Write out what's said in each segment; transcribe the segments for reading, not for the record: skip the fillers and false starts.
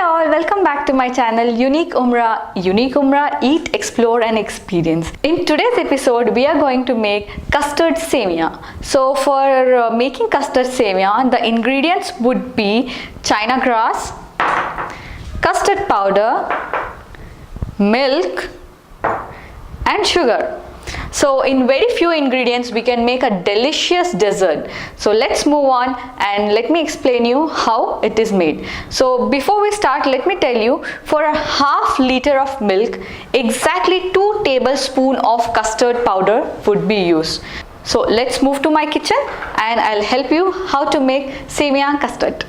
all, welcome back to my channel Unique Umrah, Eat, Explore and Experience. In today's episode, we are going to make custard Sewaiya. So for making custard Sewaiya, the ingredients would be china grass, custard powder, milk and sugar. So in very few ingredients we can make a delicious dessert. So let's move on and let me explain you how it is made. So before we start, let me tell you, for a half liter of milk, exactly 2 tablespoons of custard powder would be used. So let's move to my kitchen and I'll help you how to make Sewaiya custard.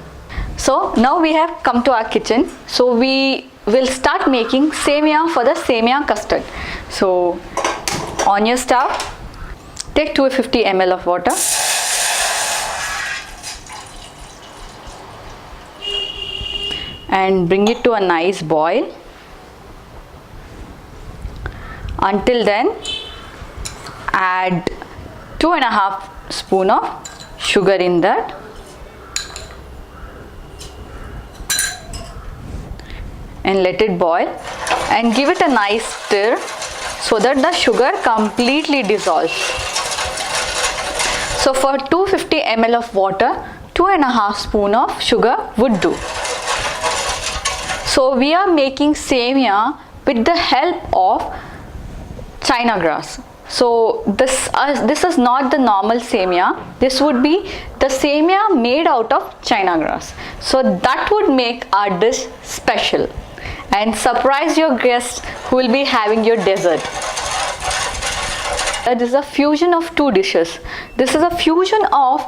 So now we have come to our kitchen. So we will start making Sewaiya for the Sewaiya custard. So on your stove, take 250 ml of water and bring it to a nice boil. Until then, add 2.5 spoons of sugar in that. And let it boil and give it a nice stir so that the sugar completely dissolves. So for 250 ml of water, 2.5 spoons of sugar would do. So we are making Sewaiya with the help of china grass. So this is not the normal Sewaiya. This would be the Sewaiya made out of china grass. So that would make our dish special and surprise your guests who will be having your dessert. This is a fusion of 2 dishes. This is a fusion of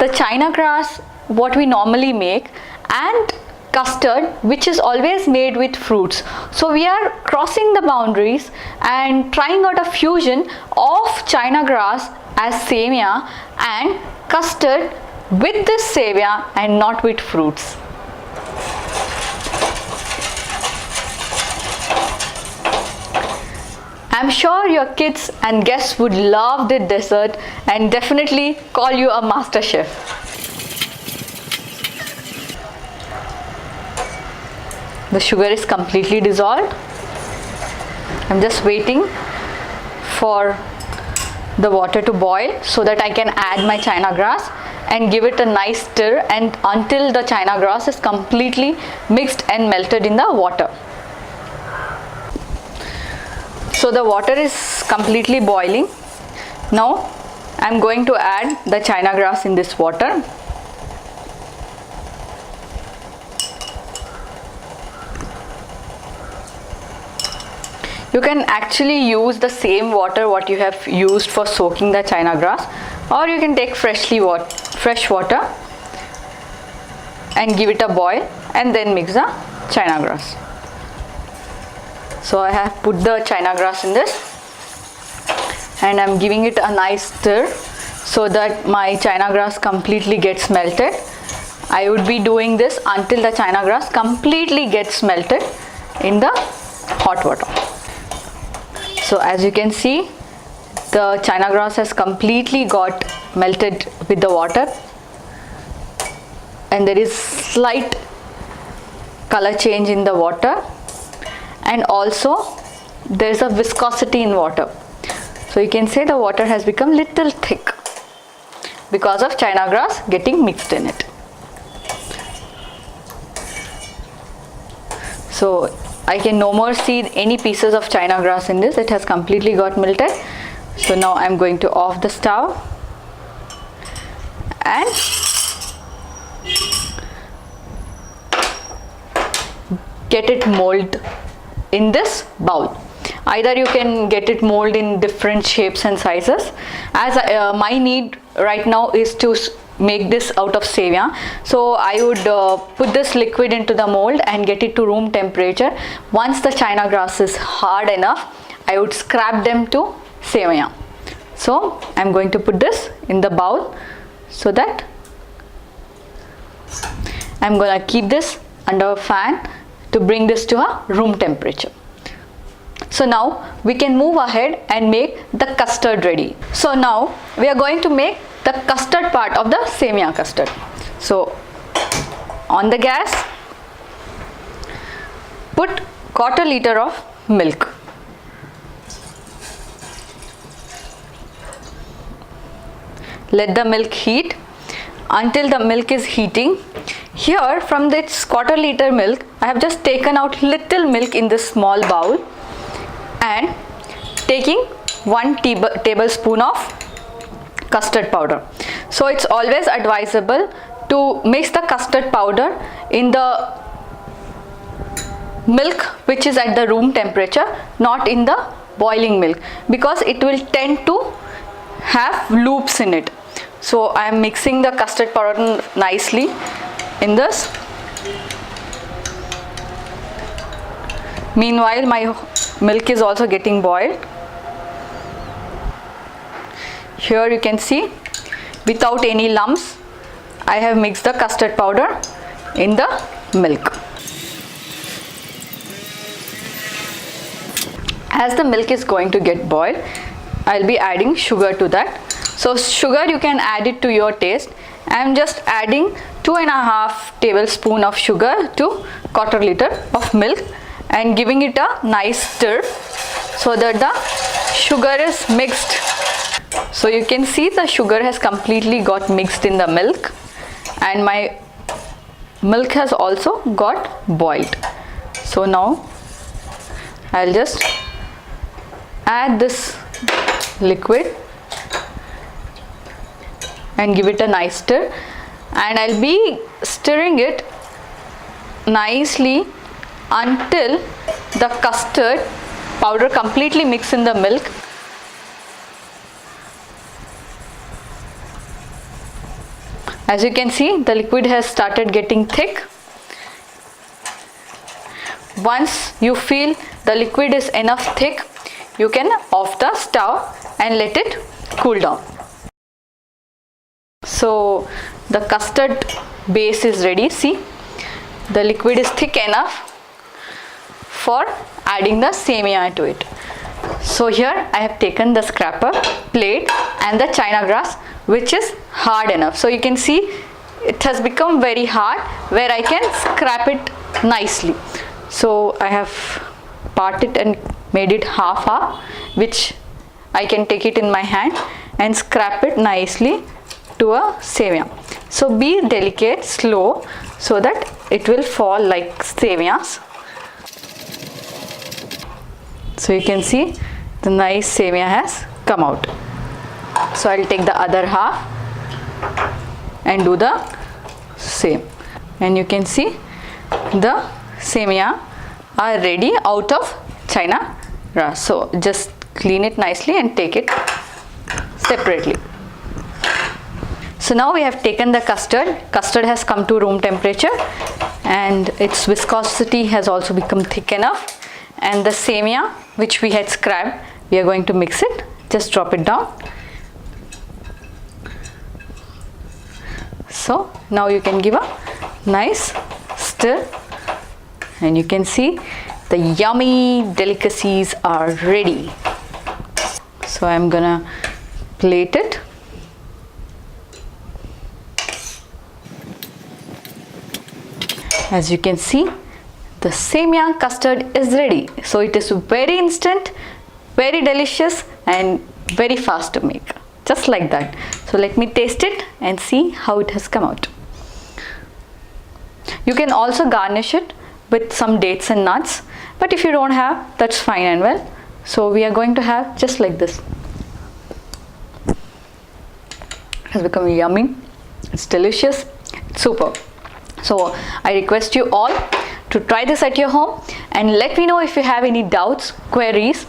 the china grass, what we normally make, and custard, which is always made with fruits. So we are crossing the boundaries and trying out a fusion of china grass as Sewaiya and custard with this Sewaiya and not with fruits. I'm sure your kids and guests would love the dessert and definitely call you a master chef. The sugar is completely dissolved. I'm just waiting for the water to boil so that I can add my china grass and give it a nice stir and until the china grass is completely mixed and melted in the water. So the water is completely boiling. Now I'm going to add the china grass in this water. You can actually use the same water what you have used for soaking the china grass, or you can take fresh water and give it a boil and then mix the china grass. So I have put the china grass in this and I'm giving it a nice stir so that my china grass completely gets melted. I would be doing this until the china grass completely gets melted in the hot water. So as you can see, the china grass has completely got melted with the water and there is slight color change in the water. And also there is a viscosity in water. So you can say the water has become little thick because of china grass getting mixed in it. So I can no more see any pieces of china grass in this. It has completely got melted. So now I'm going to off the stove and get it molded in this bowl. Either you can get it molded in different shapes and sizes. As my need right now is to make this out of Sewaiya, so I would put this liquid into the mold and get it to room temperature. Once the china grass is hard enough, I would scrap them to Sewaiya. So I'm going to put this in the bowl so that I'm gonna keep this under a fan to bring this to a room temperature. So now we can move ahead and make the custard ready. So now we are going to make the custard part of the Sewaiya custard. So on the gas, put quarter liter of milk. Let the milk heat until the milk is heating. Here from this quarter liter milk, I have just taken out little milk in this small bowl and taking 1 tablespoon of custard powder. So it's always advisable to mix the custard powder in the milk which is at the room temperature, not in the boiling milk, because it will tend to have loops in it. So I am mixing the custard powder nicely in this. Meanwhile, my milk is also getting boiled. Here you can see, without any lumps, I have mixed the custard powder in the milk. As the milk is going to get boiled, I'll be adding sugar to that. So sugar you can add it to your taste. I'm just adding 2.5 tablespoon of sugar to quarter liter of milk and giving it a nice stir so that the sugar is mixed. So you can see the sugar has completely got mixed in the milk and my milk has also got boiled. So now I'll just add this liquid and give it a nice stir, and I'll be stirring it nicely until the custard powder completely mixes in the milk. As you can see, the liquid has started getting thick. Once you feel the liquid is enough thick, you can off the stove and let it cool down. So the custard base is ready. See, the liquid is thick enough for adding the Sewaiya to it. So here I have taken the scraper plate and the china glass, which is hard enough. So you can see it has become very hard where I can scrape it nicely. So I have parted and made it half, which I can take it in my hand and scrape it nicely to a Sewaiya. So be delicate, slow, so that it will fall like Sewaiyas. So you can see the nice Sewaiya has come out. So I'll take the other half and do the same, and you can see the Sewaiya are ready out of china glass. So just clean it nicely and take it separately. So now we have taken the custard. Custard has come to room temperature and its viscosity has also become thick enough, and the Sewaiya which we had scraped, we are going to mix it. Just drop it down. So now you can give a nice stir and you can see the yummy delicacies are ready. So I'm gonna plate it. As you can see, the Sewaiya custard is ready. So it is very instant, very delicious and very fast to make, just like that. So let me taste it and see how it has come out. You can also garnish it with some dates and nuts, but if you don't have, that's fine and well. So we are going to have just like this. It has become yummy, it's delicious, it's super. So I request you all to try this at your home and let me know if you have any doubts, queries,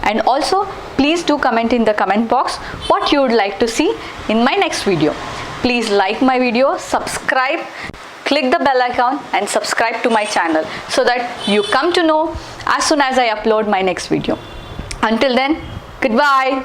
and also please do comment in the comment box what you would like to see in my next video. Please like my video, subscribe, click the bell icon and subscribe to my channel so that you come to know as soon as I upload my next video. Until then, goodbye.